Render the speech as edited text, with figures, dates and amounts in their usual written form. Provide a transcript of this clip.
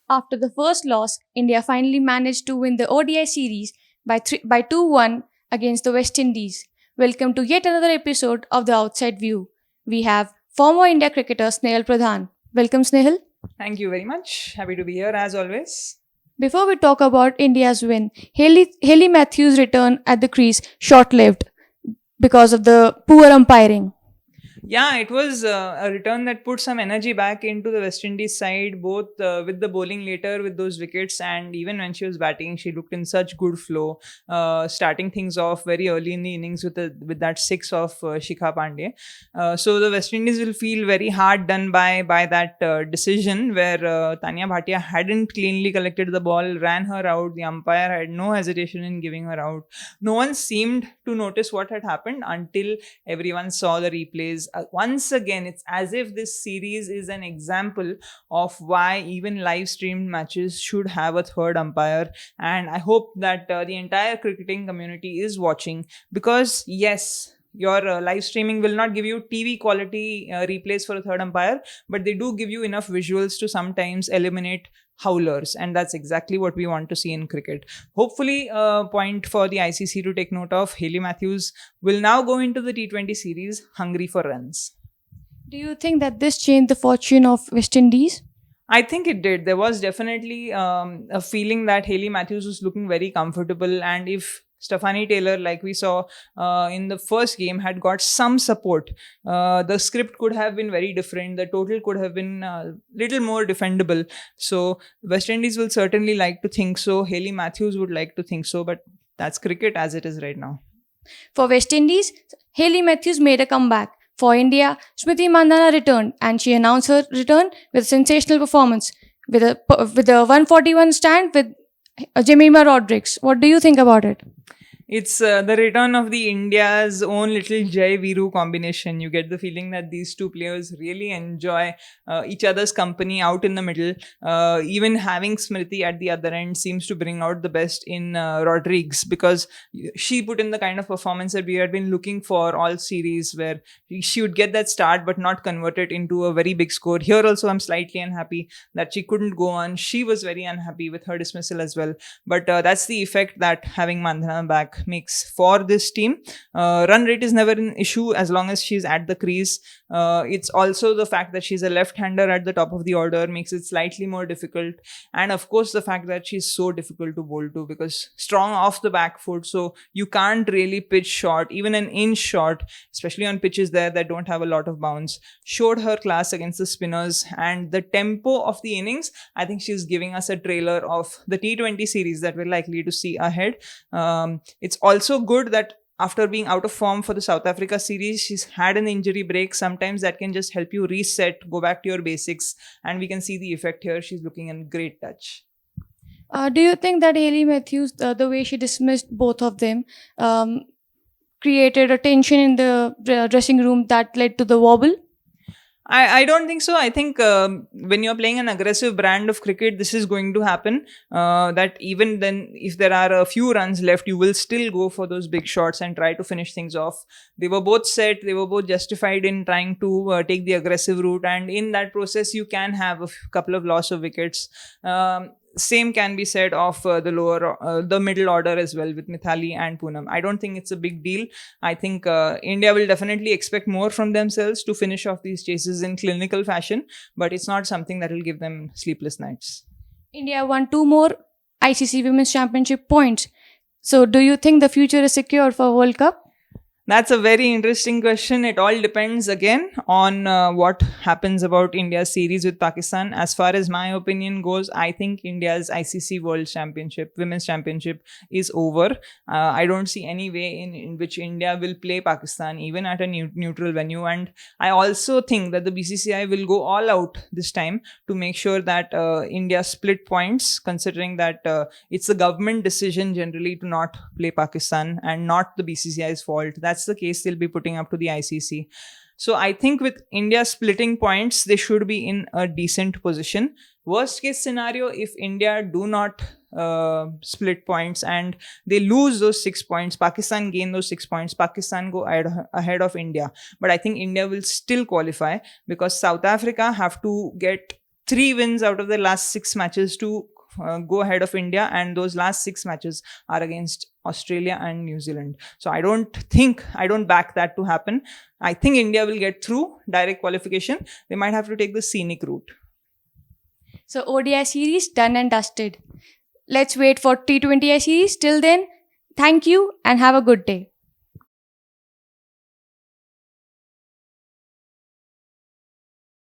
After the first loss, India finally managed to win the ODI series by 2-1 against the West Indies. Welcome to yet another episode of The Outside View. We have former India cricketer Snehal Pradhan. Welcome, Snehal. Thank you very much. Happy to be here as always. Before we talk about India's win, Hayley Matthews' return at the crease short-lived because of the poor umpiring. Yeah, it was a return that put some energy back into the West Indies side, both with the bowling later with those wickets, and even when she was batting, she looked in such good flow, starting things off very early in the innings with that six of Shikha Pandey. So the West Indies will feel very hard done by that decision where Tanya Bhatia hadn't cleanly collected the ball, ran her out. The umpire had no hesitation in giving her out. No one seemed to notice what had happened until everyone saw the replays. Once again, it's as if this series is an example of why even live streamed matches should have a third umpire. And I hope that the entire cricketing community is watching, because yes, your live streaming will not give you TV quality replays for a third umpire, but they do give you enough visuals to sometimes eliminate howlers, and that's exactly what we want to see in cricket. Hopefully, a point for the ICC to take note of: Hayley Matthews will now go into the T20 series hungry for runs. Do you think that this changed the fortune of West Indies? I think it did. There was definitely a feeling that Hayley Matthews was looking very comfortable, and if Stafanie Taylor, like we saw in the first game, had got some support, the script could have been very different. The total could have been a little more defendable. So West Indies will certainly like to think so. Hayley Matthews would like to think so, but that's cricket as it is right now. For West Indies, Hayley Matthews made a comeback. For India, Smriti Mandhana returned, and she announced her return with a sensational performance with a 141 stand with Jemimah Rodrigues. What do you think about it? It's the return of the India's own little Jai Viru combination. You get the feeling that these two players really enjoy each other's company out in the middle. Even having Smriti at the other end seems to bring out the best in Rodrigues, because she put in the kind of performance that we had been looking for all series, where she would get that start but not convert it into a very big score. Here also, I'm slightly unhappy that she couldn't go on. She was very unhappy with her dismissal as well. But that's the effect that having Mandhana back makes for this team. Run rate is never an issue as long as she's at the crease. It's also the fact that she's a left-hander at the top of the order makes it slightly more difficult. And of course, the fact that she's so difficult to bowl to, because strong off the back foot, so you can't really pitch short. Even an inch short, especially on pitches there that don't have a lot of bounce, showed her class against the spinners. And the tempo of the innings, I think she's giving us a trailer of the T20 series that we're likely to see ahead. It's also good that after being out of form for the South Africa series, she's had an injury break. Sometimes that can just help you reset, go back to your basics, and we can see the effect here. She's looking in great touch. Do you think that Hayley Matthews, the way she dismissed both of them, created a tension in the dressing room that led to the wobble? I don't think so. I think when you're playing an aggressive brand of cricket, this is going to happen. That even then, if there are a few runs left, you will still go for those big shots and try to finish things off. They were both set. They were both justified in trying to take the aggressive route. And in that process, you can have a couple of loss of wickets. Same can be said of the middle order as well, with Mithali and Poonam. I don't think it's a big deal. I think India will definitely expect more from themselves to finish off these chases in clinical fashion, but it's not something that will give them sleepless nights. India won 2 more ICC Women's Championship points. So do you think the future is secure for World Cup? That's a very interesting question. It all depends again on what happens about India's series with Pakistan. As far as my opinion goes, I think India's ICC World Championship, Women's Championship is over. I don't see any way in which India will play Pakistan, even at a neutral venue. And I also think that the BCCI will go all out this time to make sure that India split points, considering that it's the government decision generally to not play Pakistan and not the BCCI's fault. That's the case they'll be putting up to the ICC. So I think with India splitting points, they should be in a decent position. Worst case scenario, if India do not split points and they lose those 6 points, Pakistan gain those 6 points, Pakistan go ahead of India. But I think India will still qualify because South Africa have to get 3 wins out of the last 6 matches to go ahead of India, and those last 6 matches are against Australia and New Zealand. So I don't back that to happen. I think India will get through direct qualification. They might have to take the scenic route. So ODI series done and dusted. Let's wait for T20I series. Till then, thank you and have a good day.